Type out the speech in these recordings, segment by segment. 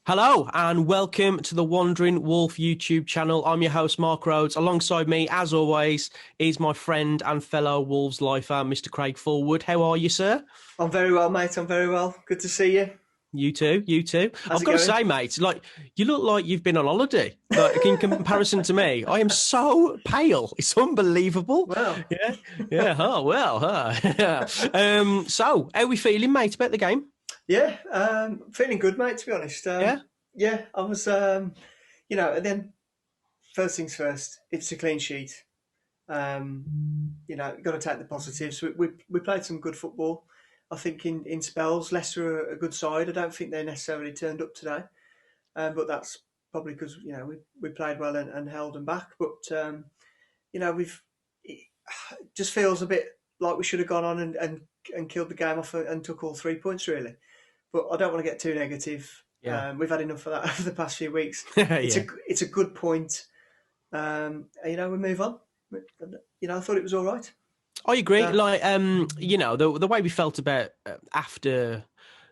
Hello and welcome to the Wandering Wolf YouTube channel. I'm your host, Mark Rhodes. Alongside me, as always, is my friend and fellow Wolves lifer, Mr. Craig Forward. How are you, sir? I'm very well, mate. I'm very well. Good to see you. You too, you too. How's I've it got to going? say, mate, you look like you've been on holiday. Like in comparison to me, I am so pale. It's unbelievable. Well, Yeah, yeah. Oh well, huh? So how are we feeling, mate, about the game? yeah, feeling good, mate. To be honest, Yeah, yeah, I was, and then first things first. It's a clean sheet. Got to take the positives. We played some good football. I think in spells, Leicester are a good side. I don't think they necessarily turned up today, but that's probably because we played well and held them back. But we've it just feels a bit like we should have gone on and killed the game off and took all 3 points really. But I don't want to get too negative. yeah, We've had enough of that over the past few weeks. It's yeah. a good point. We move on. I thought it was all right. I agree. Uh, The way we felt about after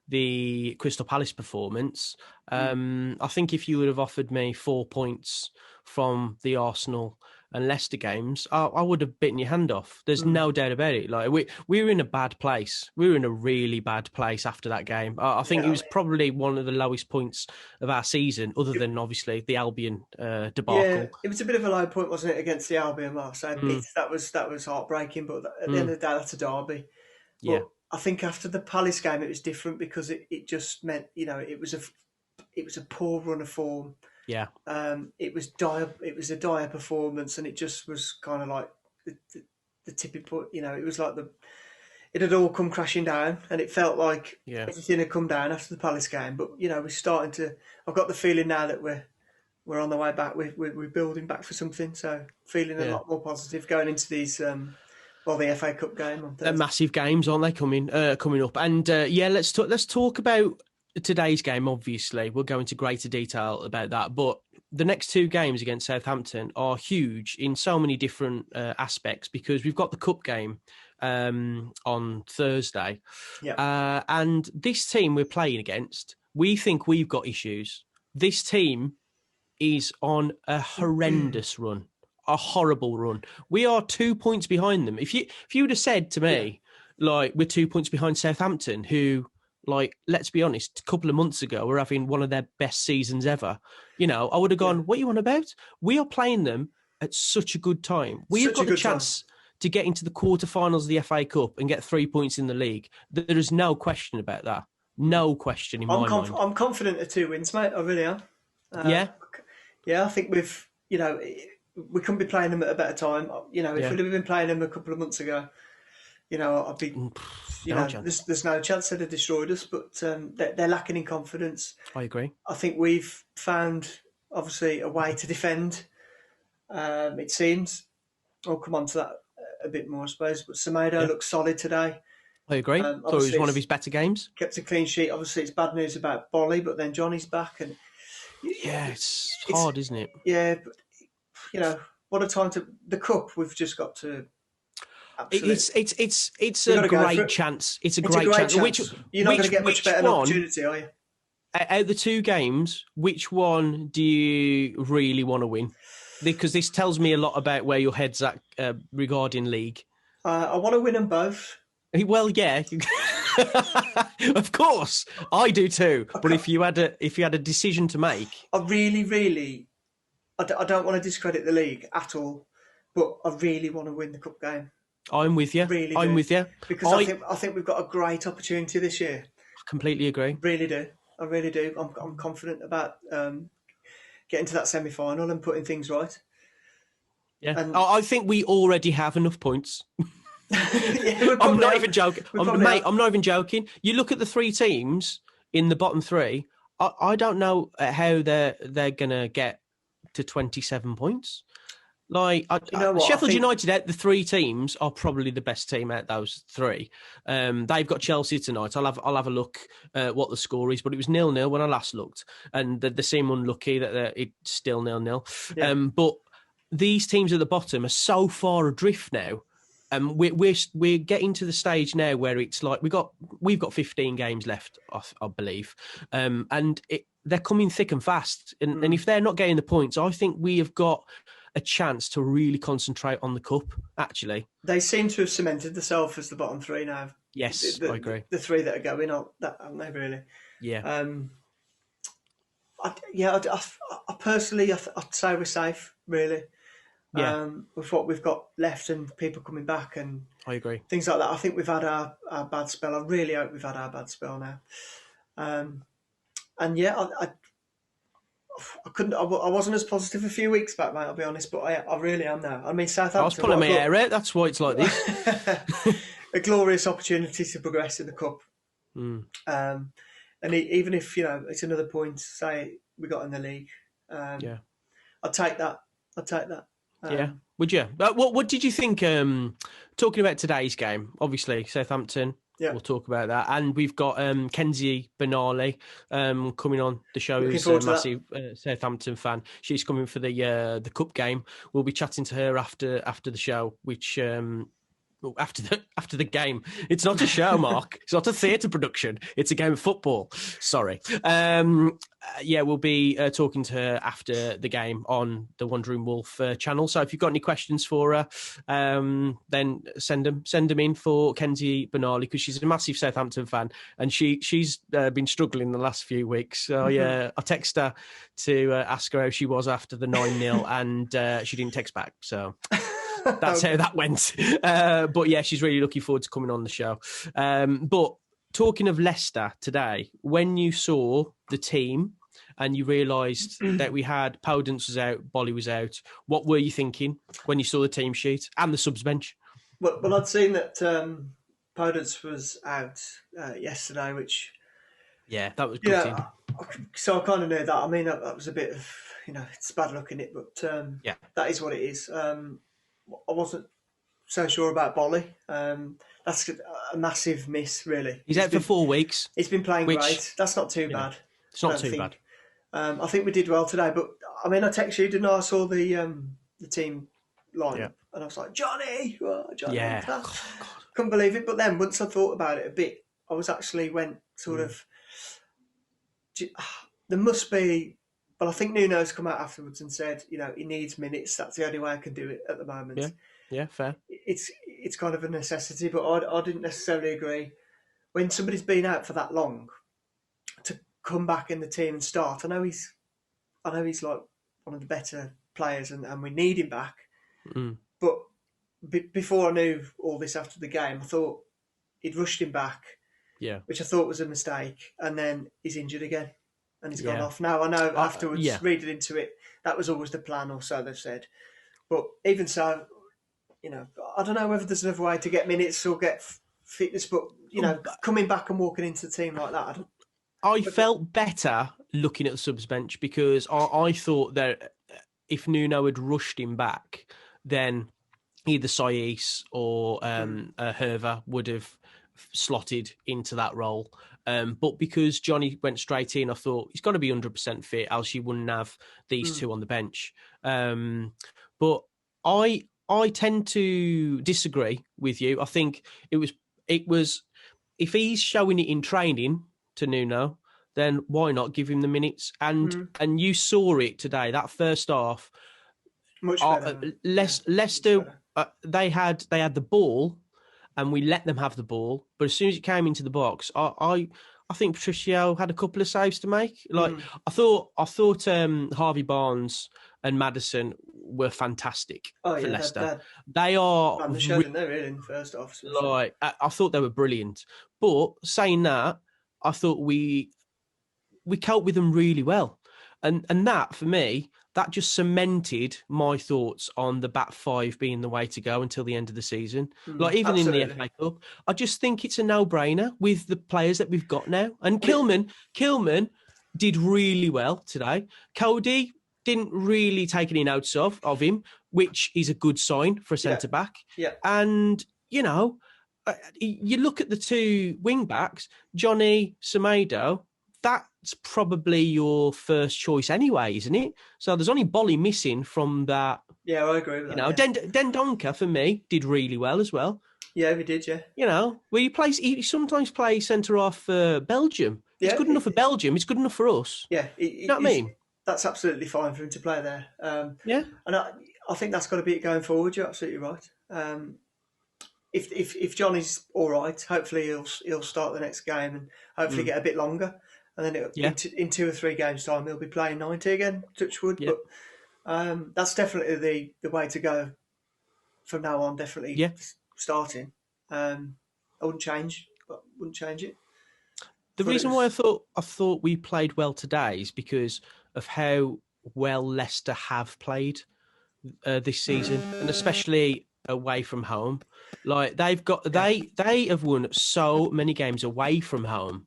the Crystal Palace performance, mm, I think if you would have offered me 4 points from the Arsenal and Leicester games, I would have bitten your hand off. There's mm. no doubt about it. Like we were in a bad place. We were in a really bad place after that game. I think it Yeah, was probably one of the lowest points of our season, other it, than obviously the Albion yeah, debacle. it was a bit of a low point, wasn't it, against the Albion? So Mm, that was heartbreaking. But at the end mm, of the day, that's a derby. yeah, But I think after the Palace game, it was different because it just meant it was a poor run of form. yeah, It was dire. It was a dire performance, and it just was kind of like the tipping point. It was like it had all come crashing down, and it felt like yeah. everything had come down after the Palace game. But we're starting to. I've got the feeling now that we're on the way back. We're building back for something. So feeling a Yeah. lot more positive going into these. The FA Cup game on They're Thursday. massive games, aren't they? Coming up, and yeah, let's talk about today's game. Obviously, we'll go into greater detail about that, but the next two games against Southampton are huge in so many different aspects because we've got the cup game on Thursday, Yeah. and this team we're playing against, we think we've got issues. This team is on a horrendous run, a horrible run. We are 2 points behind them. If you would have said to Yeah. me, like, we're 2 points behind Southampton, who, like, let's be honest, a couple of months ago were having one of their best seasons ever, I would have Yeah. gone, what are you on about? We are playing them at such a good time. We have Such a got the good time. chance to get into the quarterfinals of the FA Cup and get 3 points in the league. There is no question about that. No question in my mind. I'm confident of 2 wins, mate. I really am. Uh, Yeah, yeah, I think we couldn't be playing them at a better time. If yeah. we'd have been playing them a couple of months ago, I'd be, No chance. there's no chance they'd have destroyed us. But they're lacking in confidence. I agree. I think we've found obviously a way to defend. It seems. I'll come on to that a bit more, I suppose. But Semedo Yeah. looks solid today. I agree. Thought it was Obviously, one of it's his better games. kept a clean sheet. Obviously, it's bad news about Bolly, but then Johnny's back, and Yeah, it's it's hard, isn't it? yeah. But, what a time to the cup. We've just got to absolutely. It's We've a got to go for great it. chance. It's a It's a great great chance. Which chance. You're not going to get much which better an one opportunity, are you? out of the two games? Which one do you really want to win? Because this tells me a lot about where your head's at regarding league. I want to win them both. Well, yeah, of course I do too. But Okay. if you had a decision to make, I really, really, I don't want to discredit the league at all, but I really want to win the cup game. I'm with you. Really I'm do with you. because I think we've got a great opportunity this year. Completely agree. Really do. I really do. I'm confident about getting to that semi final and putting things right. Yeah, And I think we already have enough points. yeah, we I'm probably not have. even joking. We probably Mate, have. I'm not even joking. You look at the three teams in the bottom three. I don't know how they're gonna get to 27 points. Like You know what? I Sheffield think United, out the three teams are probably the best team out those three. They've got Chelsea tonight. I'll have a look what the score is, but it was 0-0 when I last looked, and they seem unlucky that it's still 0-0. yeah, But these teams at the bottom are so far adrift now. we're getting to the stage now where it's like we've got 15 games left, I believe, and they're coming thick and fast. And if they're not getting the points, I think we have got a chance to really concentrate on the cup. Actually, they seem to have cemented themselves as the bottom three now. Yes, I agree. The three that are going on, that haven't they really? Yeah. I personally, I'd say we're safe, really. Yeah. With what we've got left and people coming back and I agree. Things like that. I think we've had our bad spell. I really hope we've had our bad spell now. And yeah, I couldn't. I wasn't as positive a few weeks back, mate. I'll be honest, but I really am now. I mean, Southampton. I was pulling my hair out. That's why it's like this. A glorious opportunity to progress in the cup. And even if it's another point, say we got in the league, yeah, I'd take that. Yeah, would you? What did you think? Talking about today's game, obviously Southampton. Yeah. We'll talk about that, and we've got Kenzie Benali coming on the show. Who's a massive Southampton fan. She's coming for the cup game. We'll be chatting to her after the show, which. After the game, it's not a show, Mark. It's not a theatre production. It's a game of football. Sorry. We'll be talking to her after the game on the Wandering Wolf channel. So if you've got any questions for her, then send them in for Kenzie Benali, because she's a massive Southampton fan and she's been struggling the last few weeks. So I texted her to ask her how she was after the 9-0 and she didn't text back. So. That's how that went. But yeah, she's really looking forward to coming on the show. But talking of Leicester today, when you saw the team and you realised that we had Podence was out, Bolly was out, what were you thinking when you saw the team sheet and the subs bench? Well, I'd seen that Podence was out yesterday, which... Yeah, that was good. So I kind of knew that. I mean, that was a bit of, it's bad luck in it, but that is what it is. I wasn't so sure about Bolly. That's a massive miss, really. He's out for 4 weeks. He's been playing great. That's not too bad. It's not too bad. I think we did well today, but I mean, I texted you, didn't I? I saw the team lineup, and I was like, Johnny. Yeah. Couldn't believe it. But then once I thought about it a bit, I was actually went sort of. There must be. But I think Nuno's come out afterwards and said, he needs minutes. That's the only way I can do it at the moment. Yeah, fair. It's kind of a necessity, but I didn't necessarily agree. When somebody's been out for that long, to come back in the team and start, I know he's like one of the better players, and we need him back. But before I knew all this after the game, I thought he'd rushed him back, which I thought was a mistake, and then he's injured again. And he's gone off. Now, I know afterwards, reading into it, that was always the plan, or so they've said. But even so, I don't know whether there's another way to get minutes or get fitness, but, coming back and walking into the team like that, I felt better looking at the subs bench, because I thought that if Nuno had rushed him back, then either Saiss or Herva would have slotted into that role. But because Johnny went straight in, I thought he's got to be 100% fit, else you wouldn't have these two on the bench. But I tend to disagree with you. I think it was if he's showing it in training to Nuno, then why not give him the minutes? And you saw it today. That first half, much better. Leicester, they had the ball. And we let them have the ball, but as soon as it came into the box, I think Patricio had a couple of saves to make. I thought Harvey Barnes and Maddison were fantastic for Leicester. They are. They showed in there really in the first half. I thought they were brilliant. But saying that, I thought we coped with them really well, and that for me, that just cemented my thoughts on the back five being the way to go until the end of the season. Even absolutely. In the FA Cup, I just think it's a no-brainer with the players that we've got now. And Kilman did really well today. Cody didn't really take any notes of him, which is a good sign for a centre-back. Yeah. And, you look at the two wing-backs, Johnny Semedo, that's probably your first choice anyway, isn't it? So there's only Bolly missing from that. Yeah, I agree with that. You know, Dendoncker for me did really well as well. Yeah, we did. Yeah. You know, where he sometimes plays centre half for Belgium. It's good enough for Belgium. It's good enough for us. Yeah, you know what I mean? That's absolutely fine for him to play there. Yeah, and I think that's got to be it going forward. You're absolutely right. If Johnny's all right, hopefully he'll start the next game and hopefully get a bit longer, and then in 2 or 3 games time he'll be playing 90 again. Touch wood, but that's definitely the way to go from now on. Definitely starting. I wouldn't change it. The reason why I thought we played well today is because of how well Leicester have played this season, and especially away from home. Like they have won so many games away from home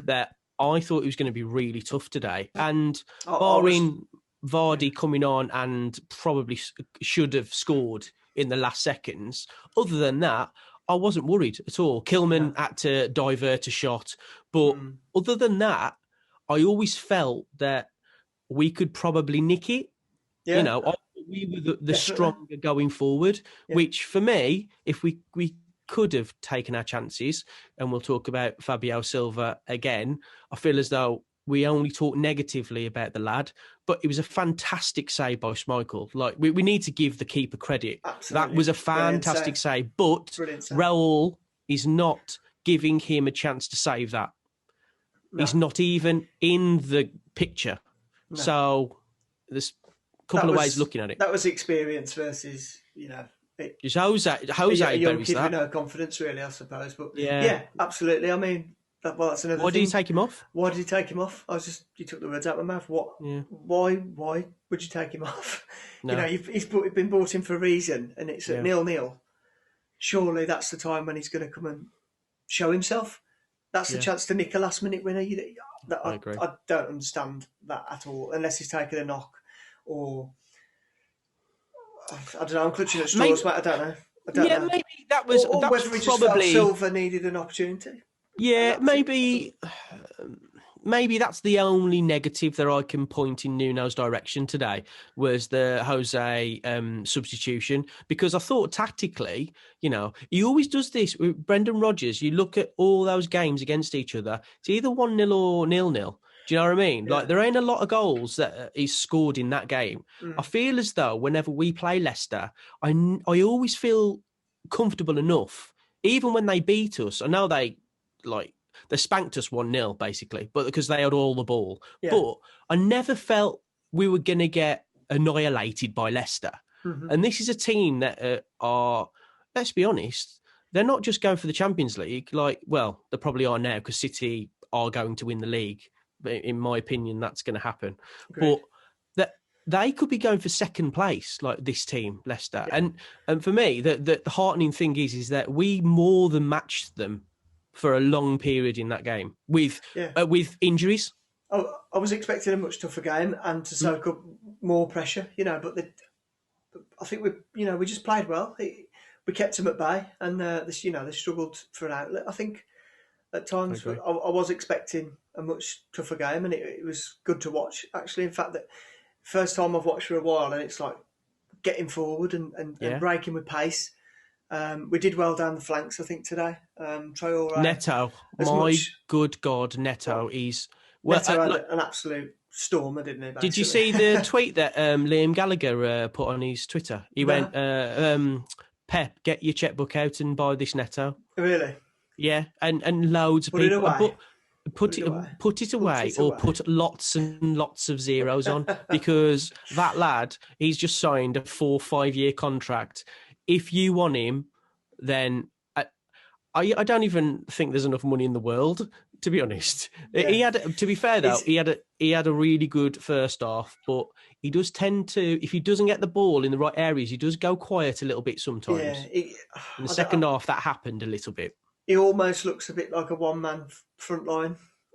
that I thought it was going to be really tough today. And barring Vardy coming on and probably should have scored in the last seconds, other than that, I wasn't worried at all. Kilman had to divert a shot. But other than that, I always felt that we could probably nick it. Yeah. You know, we were the stronger going forward, which for me, if we could have taken our chances, and we'll talk about Fabio Silva again, I feel as though we only talk negatively about the lad, but it was a fantastic save by Schmeichel. Like we need to give the keeper credit. Absolutely. That was a fantastic save, but Raul is not giving him a chance to save that. No. He's not even in the picture. No. So there's a couple of ways looking at it. That was experience versus, just Jose a young kid with no confidence, really, I suppose. But yeah, absolutely. I mean, that's another. Why did he take him off? Why did he take him off? You took the words out of my mouth. What? Yeah. Why would you take him off? No. He's been brought in for a reason, and it's at 0-0. Surely that's the time when he's going to come and show himself. That's the chance to nick a last minute winner. I agree. I don't understand that at all, unless he's taken a knock or I don't know. I'm clutching at straws, mate. I don't know. Maybe that was. Or that whether was he just felt Silva needed an opportunity. Yeah, maybe that's the only negative that I can point in Nuno's direction today was the Jose substitution, because I thought tactically, he always does this with Brendan Rodgers. You look at all those games against each other, it's either 1-0 or 0-0. Do you know what I mean? Yeah. Like there ain't a lot of goals that he's scored in that game. I feel as though whenever we play Leicester, I always feel comfortable enough, even when they beat us. I know they spanked us 1-0 basically, but because they had all the ball. Yeah. But I never felt we were going to get annihilated by Leicester. And this is a team that are, let's be honest, they're not just going for the Champions League. They probably are now because City are going to win the league. In my opinion, that's going to happen. Agreed. But that they could be going for second place, like this team, Leicester. Yeah. And for me, the heartening thing is that we more than matched them for a long period in that game with injuries. Oh, I was expecting a much tougher game and to soak up more pressure, but I think we just played well. We kept them at bay, and they struggled for an outlet. I think at times I was expecting a much tougher game, and it was good to watch. Actually, in fact, that first time I've watched for a while, and it's like getting forward and breaking with pace. We did well down the flanks, I think, today. Traore, Neto, good God, Neto. Neto had an absolute stormer, didn't he? Basically. Did you see the tweet that Liam Gallagher put on his Twitter? He went, Pep, get your checkbook out and buy this Neto. Really? Yeah, and loads of people. Put it away. Put lots and lots of zeros on, because that lad, he's just signed a 4-5 year contract. If you want him, then I don't even think there's enough money in the world, to be honest. Yeah. He had, to be fair though, he had a really good first half, but he does tend to, if he doesn't get the ball in the right areas, he does go quiet a little bit sometimes. Yeah, in the second half, that happened a little bit. He almost looks a bit like a one-man front line.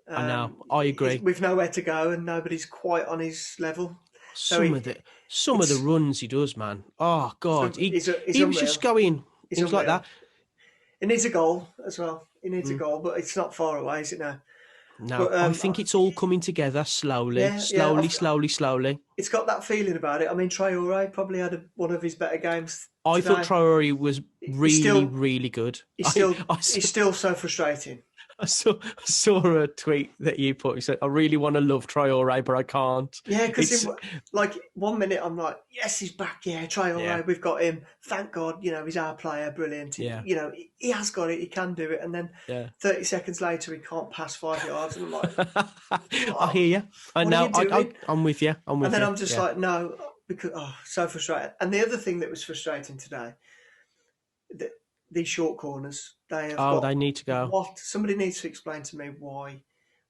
I know, I agree. With nowhere to go and nobody's quite on his level. Some of the runs he does, man. Oh God, he was just going. He was like that. He needs a goal as well. He needs a goal, but it's not far away, is it now? No, But I think it's all coming together slowly, yeah, slowly. it's got that feeling about it. I mean, Traore probably had one of his better games I thought today. Traore was He's really, still really good. he's still he's still so frustrating. I saw a tweet that you put. You said, "I really want to love Traore, but I can't." Yeah, because It's like 1 minute I'm like, yes, he's back. Yeah, yeah, Traore, we've got him. Thank God, he's our player, brilliant. yeah, He has got it. He can do it. And then yeah. 30 seconds later, he can't pass 5 yards, and I'm like, I oh, hear you. I what are know. you doing? I'm with you. I'm And with then you. I'm just Yeah. like, no, because so frustrated. And the other thing that was frustrating today, the, these short corners, they have Oh, got they need to go. what? Somebody needs to explain to me why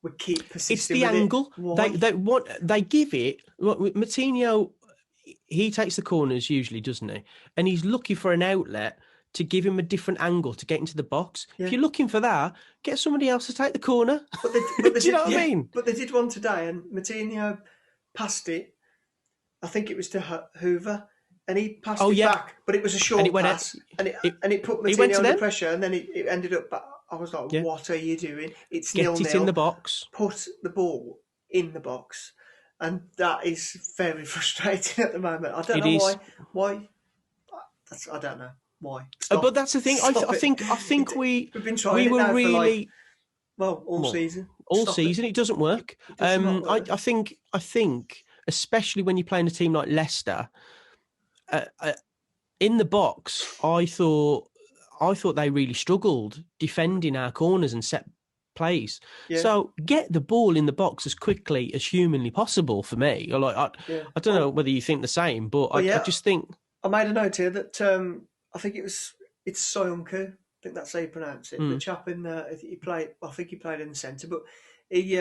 we keep It's persisting the with it. angle. Why? They give it. Matinho, he takes the corners usually, doesn't he? And he's looking for an outlet to give him a different angle to get into the box. Yeah. If you're looking for that, get somebody else to take the corner. But they Do you know what I mean? But they did one today, and Matinho passed it. I think it was to Hoover, and he passed it back, but it was a short pass, and it put Matinho under pressure, and then it ended up back. I was like, what are you doing? It's Get 0-0. it in the box. Put the ball in the box. And that is very frustrating at the moment. I don't know why. I don't know why. Stop. But that's the thing. I think we've been trying. We were really all season. All season, it doesn't work. I think, especially when you're playing a team like Leicester, in the box, I thought they really struggled defending our corners and set plays. Yeah. So get the ball in the box as quickly as humanly possible for me. I don't know whether you think the same, but I just think I made a note here that I think it's Soyuncu. I think that's how you pronounce it. The chap in I think he played in the centre, but he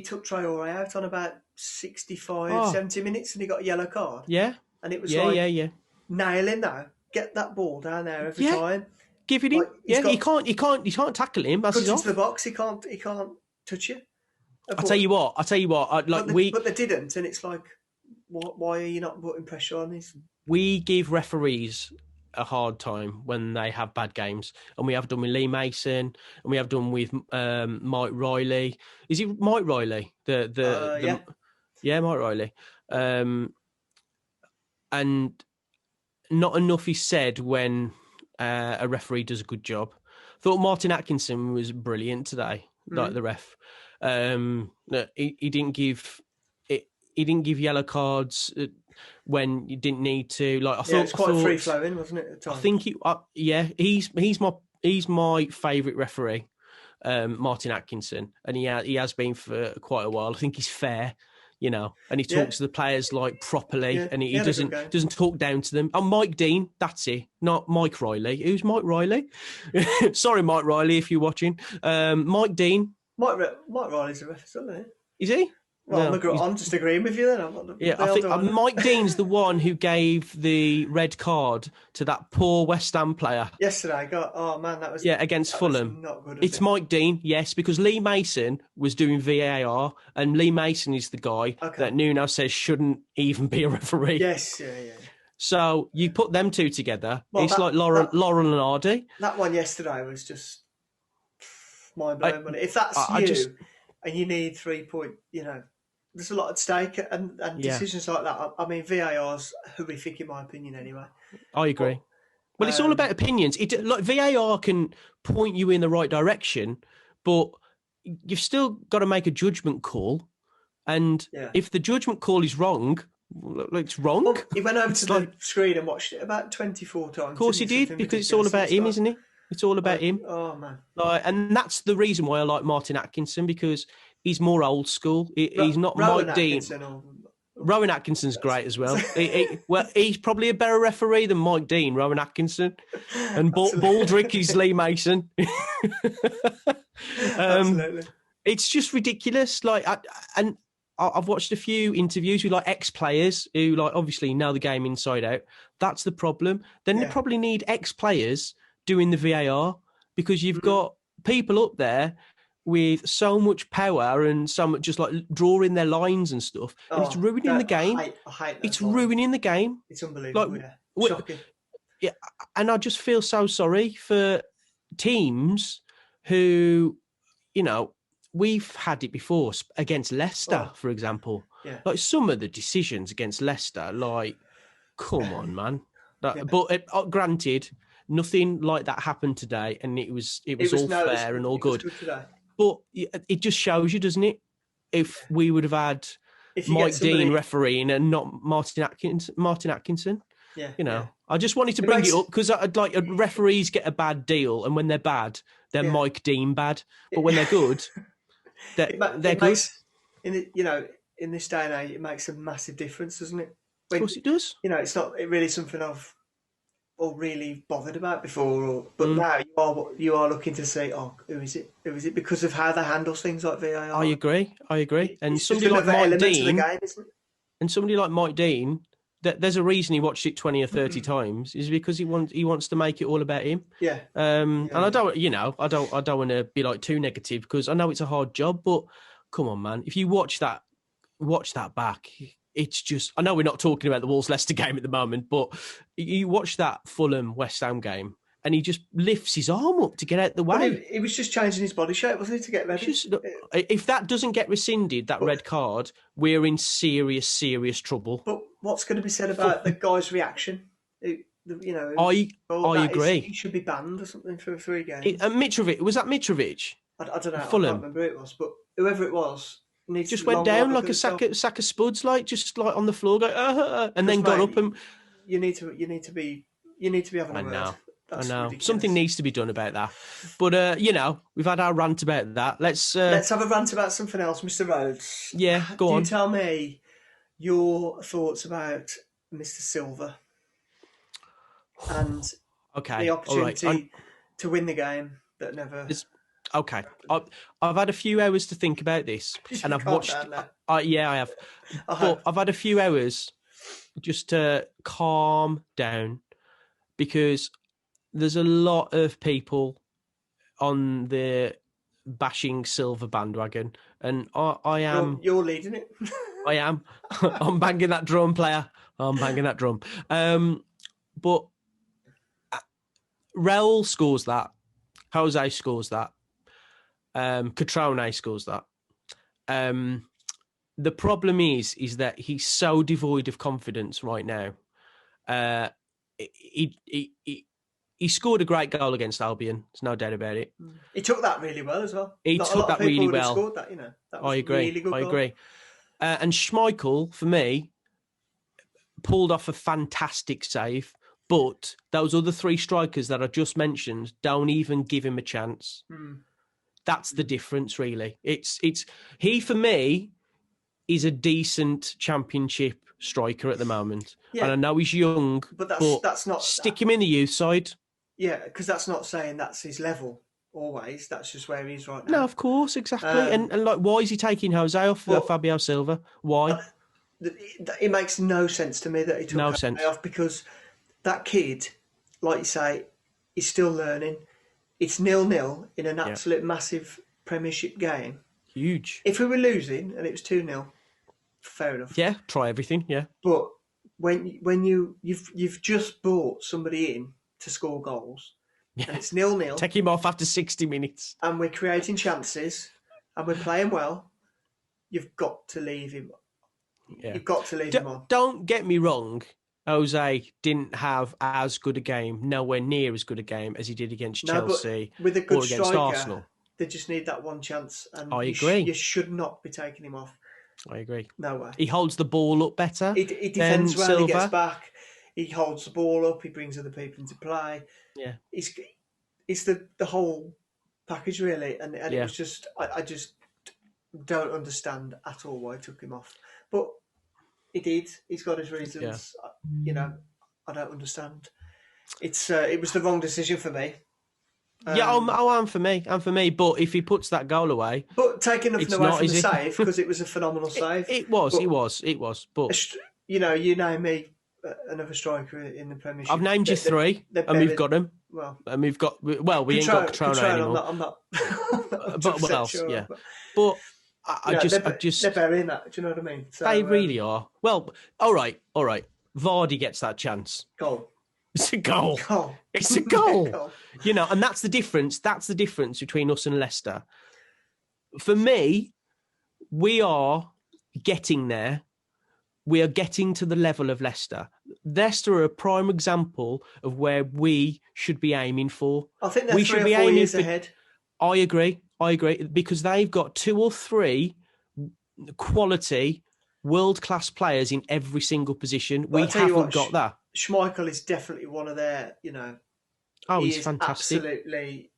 took Traore out on about 65, 70 minutes, and he got a yellow card. Yeah, and it was nailing now. Get that ball down there every time. Give it in. He can't tackle him. That's into the box. He can't touch you. I'll tell you what. But they didn't, and it's like, why are you not putting pressure on this? We give referees a hard time when they have bad games, and we have done with Lee Mason, and we have done with Mike Riley. Is it Mike Riley? Mike Riley. And not enough is said when a referee does a good job. Thought Martin Atkinson was brilliant today, like the ref. He didn't give yellow cards when you didn't need to. It's quite free flowing, wasn't it? At the time? I think he's my favourite referee, Martin Atkinson, and he has been for quite a while. I think he's fair. And he talks to the players properly, and he doesn't talk down to them. Oh, Mike Dean, that's it, not Mike Riley. Who's Mike Riley? Sorry, Mike Riley, if you're watching. Mike Dean. Mike Riley's a ref, isn't he? Is he? Well, no. I'm just agreeing with you then. I think Mike Dean's the one who gave the red card to that poor West Ham player yesterday. That was against Fulham. Not good. It's Mike Dean, yes, because Lee Mason was doing VAR, and Lee Mason is the guy that Nuno says shouldn't even be a referee. Yes, yeah. So you put them two together, it's like Laurel and Hardy. That one yesterday was just mind blowing. If that's and you need 3 point, there's a lot at stake, and decisions like that. I mean, VAR's horrific in my opinion. Anyway, I agree. Well, it's all about opinions. VAR can point you in the right direction, but you've still got to make a judgment call. And if the judgment call is wrong, it's wrong. Well, he went over to the screen and watched it about 24 times. Of course he did, because it's all about him, isn't it? It's all about him. Oh, man. And that's the reason why I like Martin Atkinson, because he's more old school. He's not Rowan Mike Dean. Rowan Atkinson's great as well. He's probably a better referee than Mike Dean, Rowan Atkinson. And Baldrick is Lee Mason. Absolutely. It's just ridiculous. I've watched a few interviews with ex-players who obviously know the game inside out. That's the problem. Then they probably need ex-players doing the VAR, because you've got people up there with so much power and so much just drawing their lines and stuff, and it's ruining the game. I hate that. It's ruining the game. It's unbelievable. Shocking. Yeah, and I just feel so sorry for teams who, we've had it before against Leicester, for example. Yeah. Like some of the decisions against Leicester, like, come on, man. But granted, nothing like that happened today, and it was all fair and all good. Today. But it just shows you, doesn't it? If we would have had Mike Dean refereeing and not Martin Atkinson. Yeah, I just wanted to bring it up because like referees get a bad deal, and when they're bad, they're Mike Dean bad. But when they're good, they're good. In this day and age, it makes a massive difference, doesn't it? Of course, it does. It's not really something I've really bothered about before, but now you are looking to say, who is it? Who is it? Because of how they handle things like VAR. I agree. And it's somebody like Mike Dean, game, isn't it? And somebody like Mike Dean, there's a reason he watched it 20 or 30 times, is because he wants to make it all about him. Yeah. And I don't want to be like too negative, because I know it's a hard job, but come on, man, if you watch that back, it's just, I know we're not talking about the Wolves-Leicester game at the moment, but you watch that Fulham-West Ham game, and he just lifts his arm up to get out the way. Well, he was just changing his body shape, wasn't he, to get ready? If that doesn't get rescinded, that red card, we're in serious, serious trouble. But what's going to be said about the guy's reaction? I agree. He should be banned or something for 3 games. Mitrovic, was that Mitrovic? I don't know. Fulham. I can't remember who it was, but whoever it was needs just to went down like a sack of spuds, just like on the floor, and then got up and. You need to be having a word. I know. Ridiculous. Something needs to be done about that. But, we've had our rant about that. Let's have a rant about something else, Mr. Rhodes. Yeah, go on. You tell me your thoughts about Mr. Silva and the opportunity to win the game that never... Okay. I've had a few hours to think about this, and I've watched... I have. But I've had a few hours just to calm down, because... there's a lot of people on the bashing Silva bandwagon, and I am... You're leading it. I am. I'm banging that drum, player. I'm banging that drum. But Raul scores that. Jose scores that. Catrone scores that. The problem is that he's so devoid of confidence right now. He scored a great goal against Albion. There's no doubt about it. He took that really well as well. He took that really well. Scored that, that was I agree. Really good I goal. agree. And Schmeichel, for me, pulled off a fantastic save. But those other 3 strikers that I just mentioned don't even give him a chance. That's the difference, really. He, for me, is a decent Championship striker at the moment. Yeah. And I know he's young, but that's not... Stick him in the youth side. Yeah, because that's not saying that's his level always. That's just where he is right now. No, of course, exactly. And why is he taking Jose off Fabio Silva? Why? It makes no sense to me that he took Jose off, because that kid, like you say, is still learning. It's 0-0 in an absolute massive Premiership game. Huge. If we were losing and it was 2-0, fair enough. Yeah, try everything. Yeah, but when you've just brought somebody in to score goals, and it's 0-0, take him off after 60 minutes, and we're creating chances, and we're playing well, you've got to leave him. Yeah. You've got to leave him on. Don't get me wrong. Jose didn't have as good a game, nowhere near as good a game as he did against Chelsea with a good or against striker, Arsenal. They just need that one chance, and I agree. You should not be taking him off. I agree. No way. He holds the ball up better. He defends well. Silva. He gets back. He holds the ball up. He brings other people into play. Yeah. It's the whole package, really. And it was just, I just don't understand at all why he took him off. But he did. He's got his reasons. Yeah. I don't understand. It was the wrong decision for me. And for me. But if he puts that goal away, but taking nothing away from the save, because it was a phenomenal save. It was. But you name me another striker in the Premiership. I've named you 3, and we've got them. Well, and we've got we ain't got Catrone anymore. I'm not but what else? Sure, yeah, but I just they're burying that. Do you know what I mean? So, they really are. Well, all right. Vardy gets that chance. Goal. It's a goal. It's a goal. And that's the difference. That's the difference between us and Leicester. For me, we are getting there. We are getting to the level of Leicester. Leicester are a prime example of where we should be aiming for. I think they're We 3 should or be 4 aiming years for. ahead. I agree, because they've got 2 or 3 quality, world-class players in every single position. But We I tell you haven't what, got that. Schmeichel is definitely one of their, Oh, he he's is fantastic. absolutely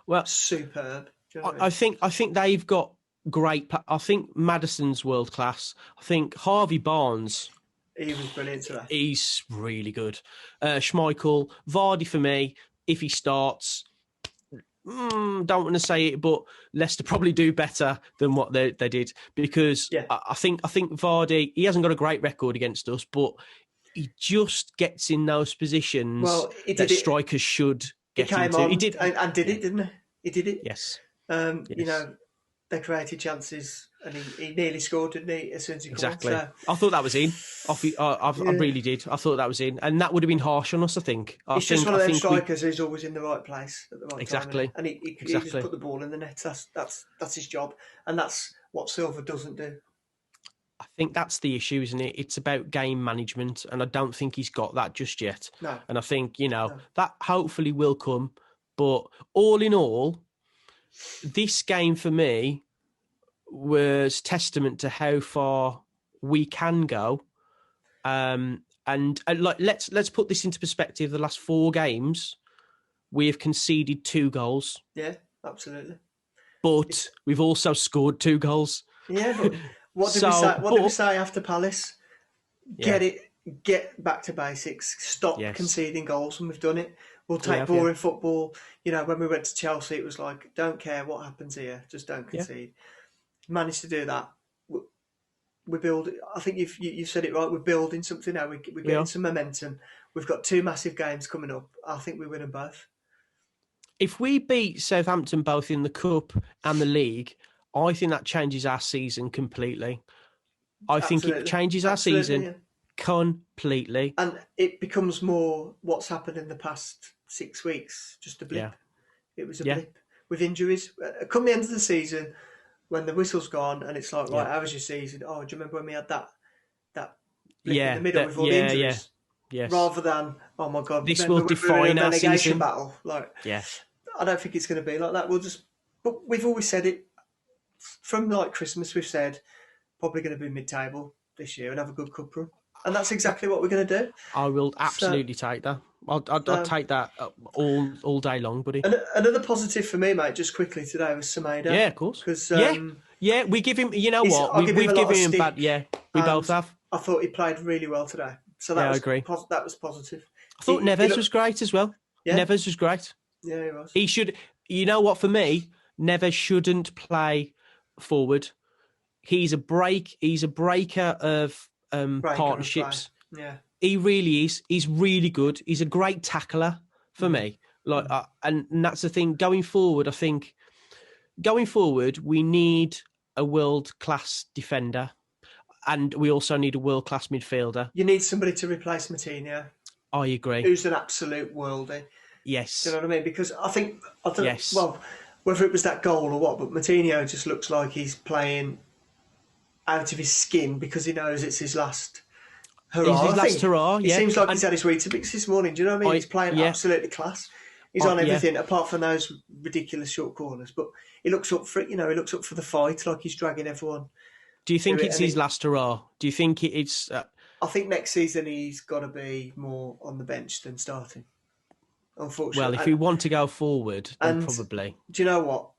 Well, superb. Do you know what I think they've got great. I think Maddison's world class. I think Harvey Barnes. He was brilliant today. He's really good. Schmeichel, Vardy for me. If he starts, don't want to say it, but Leicester probably do better than what they did, because I think Vardy, he hasn't got a great record against us, but he just gets in those positions that strikers should get into. He did and did it, didn't he? He did it. Yes. They created chances, and he nearly scored, didn't he? As soon as he exactly. So. I thought that was in. I really did. I thought that was in, and that would have been harsh on us. I think. He's just one of those strikers who's always in the right place at the right time. And he just put the ball in the net. That's his job, and that's what Silva doesn't do. I think that's the issue, isn't it? It's about game management, and I don't think he's got that just yet. No. And I think that hopefully will come. But all in all, this game for me was testament to how far we can go. And let's put this into perspective. The last 4 games, we have conceded 2 goals. Yeah, absolutely. But we've also scored 2 goals. Yeah, but what did we say after Palace? Get back to basics. Stop conceding goals, and we've done it. We'll take boring football. When we went to Chelsea, it was like, don't care what happens here, just don't concede. Managed to do that. We build. I think you've said it right. We're building something now. We're getting some momentum. We've got 2 massive games coming up. I think we win them both. If we beat Southampton both in the Cup and the League, I think that changes our season completely. I think it changes our season completely. And it becomes more what's happened in the past 6 weeks, just a blip. Yeah. It was a blip with injuries. Come the end of the season, when the whistle's gone and it's like, right, how was your season? Oh, do you remember when we had that blip in the middle with all the injuries? Yes. Rather than, oh my God, this will define our season. Battle. I don't think it's going to be like that. But we've always said it from Christmas. We've said probably going to be mid-table this year and have a good cup run, and that's exactly what we're going to do. I will absolutely take that. I'll take that all day long, buddy. And another positive for me, mate, just quickly today was Semedo. Yeah, of course. Because we give him. You know what? We've given him bad. Yeah, we both have. I thought he played really well today. So I agree. That was positive. I thought Neves was great as well. Yeah. Neves was great. Yeah, he was. He should. You know what? For me, Neves shouldn't play forward. He's a breaker of partnerships. Yeah. He really is. He's really good. He's a great tackler for me. And that's the thing. Going forward, I think we need a world-class defender, and we also need a world-class midfielder. You need somebody to replace Moutinho. I agree. Who's an absolute worldie. Yes. Do you know what I mean? Because I don't well, whether it was that goal or what, but Moutinho just looks like he's playing out of his skin because he knows it's his last hurrah. It's his last hurrah, It seems like he's had his Weetabix this morning. Do you know what I mean? He's playing absolutely class. He's on everything apart from those ridiculous short corners. But he looks up for it. He looks up for the fight, like he's dragging everyone. Do you think it's his last hurrah? Do you think it's... I think next season he's got to be more on the bench than starting, unfortunately. Well, if we want to go forward, then probably. Do you know what?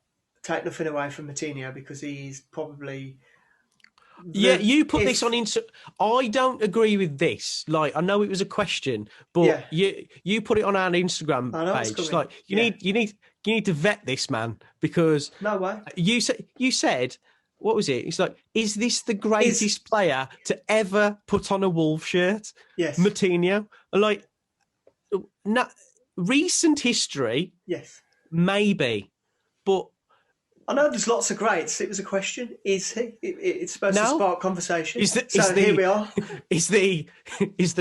Take nothing away from Moutinho because he's probably... you put this on Instagram. I don't agree with this. I know it was a question, but you put it on our Instagram page. You need to vet this man because no way. You said what was it? It's like, is this the greatest player to ever put on a Wolves shirt? Yes, Moutinho. Recent history. Yes, maybe, but. I know there's lots of greats. It was a question. Is he? It's supposed to spark conversation. Here we are. Is the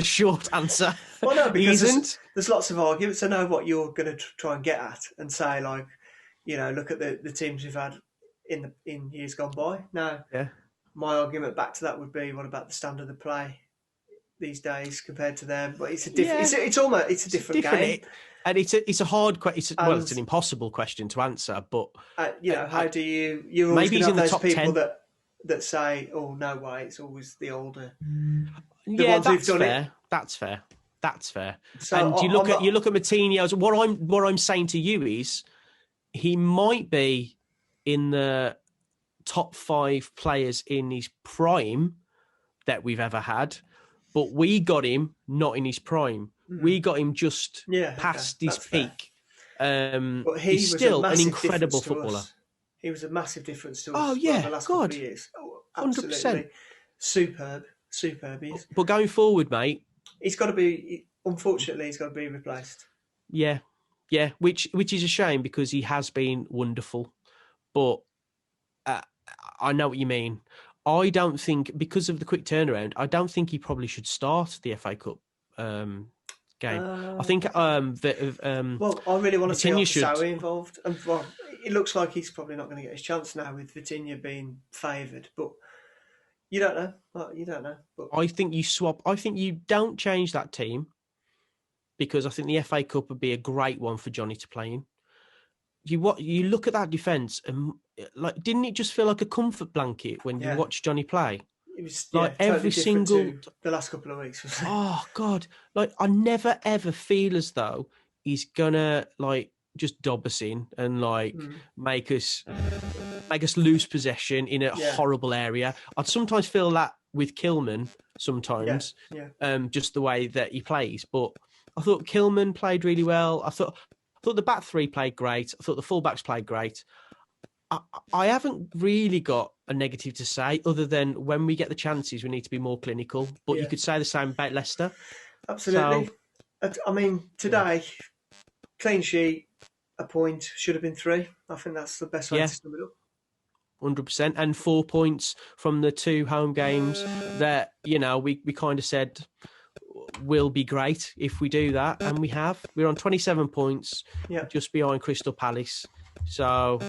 short answer? Well, no, because there's lots of arguments. I know what you're going to try and get at and say, look at the teams we've had in years gone by. Now, Yeah. my argument back to that would be, what about the standard of play these days compared to them? But it's a different. Yeah. It's a different game. And it's a hard question. Well, it's an And impossible question to answer. But how do you? You're always maybe going he's to in have the those top people 10. that say, "Oh, no way, it's always the older." The Yeah, ones who've that's done fair. it. That's fair. So And you look at Martinez. What I'm saying to you is, he might be in the top 5 players in his prime that we've ever had, but we got him not in his prime. We got him just past his peak. But he's still an incredible footballer. He was a massive difference to us. Oh yeah, the last couple of years. Oh, absolutely 100%. Superb he is. But going forward, mate, he's got to be. Unfortunately, he's got to be replaced. Yeah, which is a shame because he has been wonderful. But I know what you mean. I don't think, because of the quick turnaround, I don't think he probably should start the FA Cup game. I think well, I really want to see Sawi involved. And it looks like he's probably not going to get his chance now with Vitinha being favoured. But you don't know. But I think you swap. I think you don't change that team, because I think the FA Cup would be a great one for Johnny to play in. You look at that defence, and didn't it just feel like a comfort blanket when you watch Johnny play? It was every single the last couple of weeks. Oh God! I never ever feel as though he's gonna just dob us in and make us lose possession in a horrible area. I'd sometimes feel that with Kilman sometimes, just the way that he plays. But I thought Kilman played really well. I thought the back three played great. I thought the fullbacks played great. I haven't really got a negative to say, other than when we get the chances, we need to be more clinical. But you could say the same about Leicester. Absolutely. So, I mean, today, clean sheet, a point, should have been 3. I think that's the best way to sum it up. 100%. And 4 points from the 2 home games that, we kind of said will be great if we do that. And we have. We're on 27 points, just behind Crystal Palace. So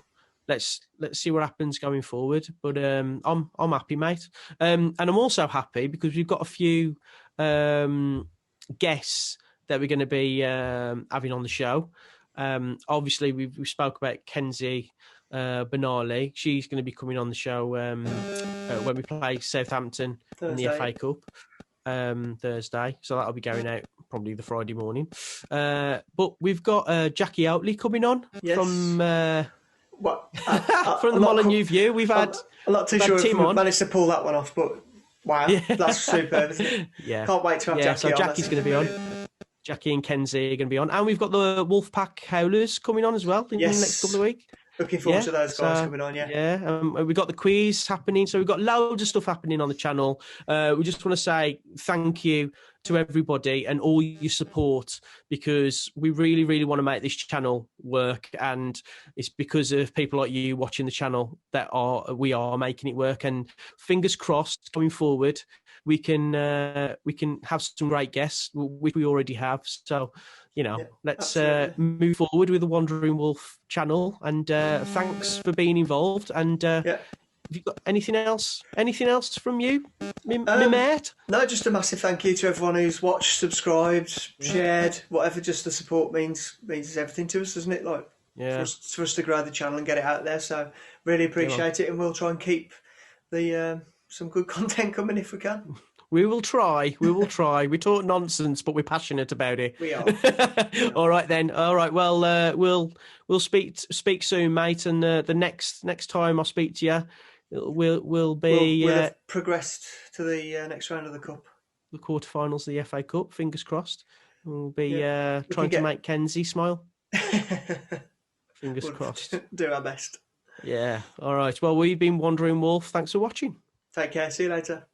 let's see what happens going forward. But I'm happy, mate. And I'm also happy because we've got a few guests that we're going to be having on the show. Obviously, we spoke about Kenzie Benali. She's going to be coming on the show when we play Southampton in the FA Cup Thursday. So that'll be going out probably the Friday morning. But we've got Jackie Oatley coming on from from the Molyneux View. We've had I'm not too sure if we managed to pull that one off, but wow, that's superb, isn't it? Yeah, can't wait to have Jackie so on. Jackie's going to be on. Jackie and Kenzie are going to be on, and we've got the Wolfpack Howlers coming on as well in the next couple of weeks. Looking forward to those guys coming on, we've got the quiz happening, so we've got loads of stuff happening on the channel. We just want to say thank you to everybody and all your support, because we really, really want to make this channel work, and it's because of people like you watching the channel that we are making it work. And fingers crossed, going forward, we can have some great guests, which we already have. So, let's move forward with the Wandering Wolf channel. And thanks for being involved. And have you got anything else? Anything else from you, mate? No, just a massive thank you to everyone who's watched, subscribed, shared, whatever. Just the support means everything to us, doesn't it? For us to grow the channel and get it out there. So really appreciate it, and we'll try and keep the some good content coming if we can. We will try. We talk nonsense, but we're passionate about it. We are. All right then. All right. Well, we'll speak soon, mate. And the next time I speak to you, we'll have progressed to the next round of the cup, the quarterfinals of the FA Cup. Fingers crossed. We'll be trying to make Kenzie smile. Fingers crossed. Do our best. Yeah. All right. Well, we've been Wandering Wolf. Thanks for watching. Take care. See you later.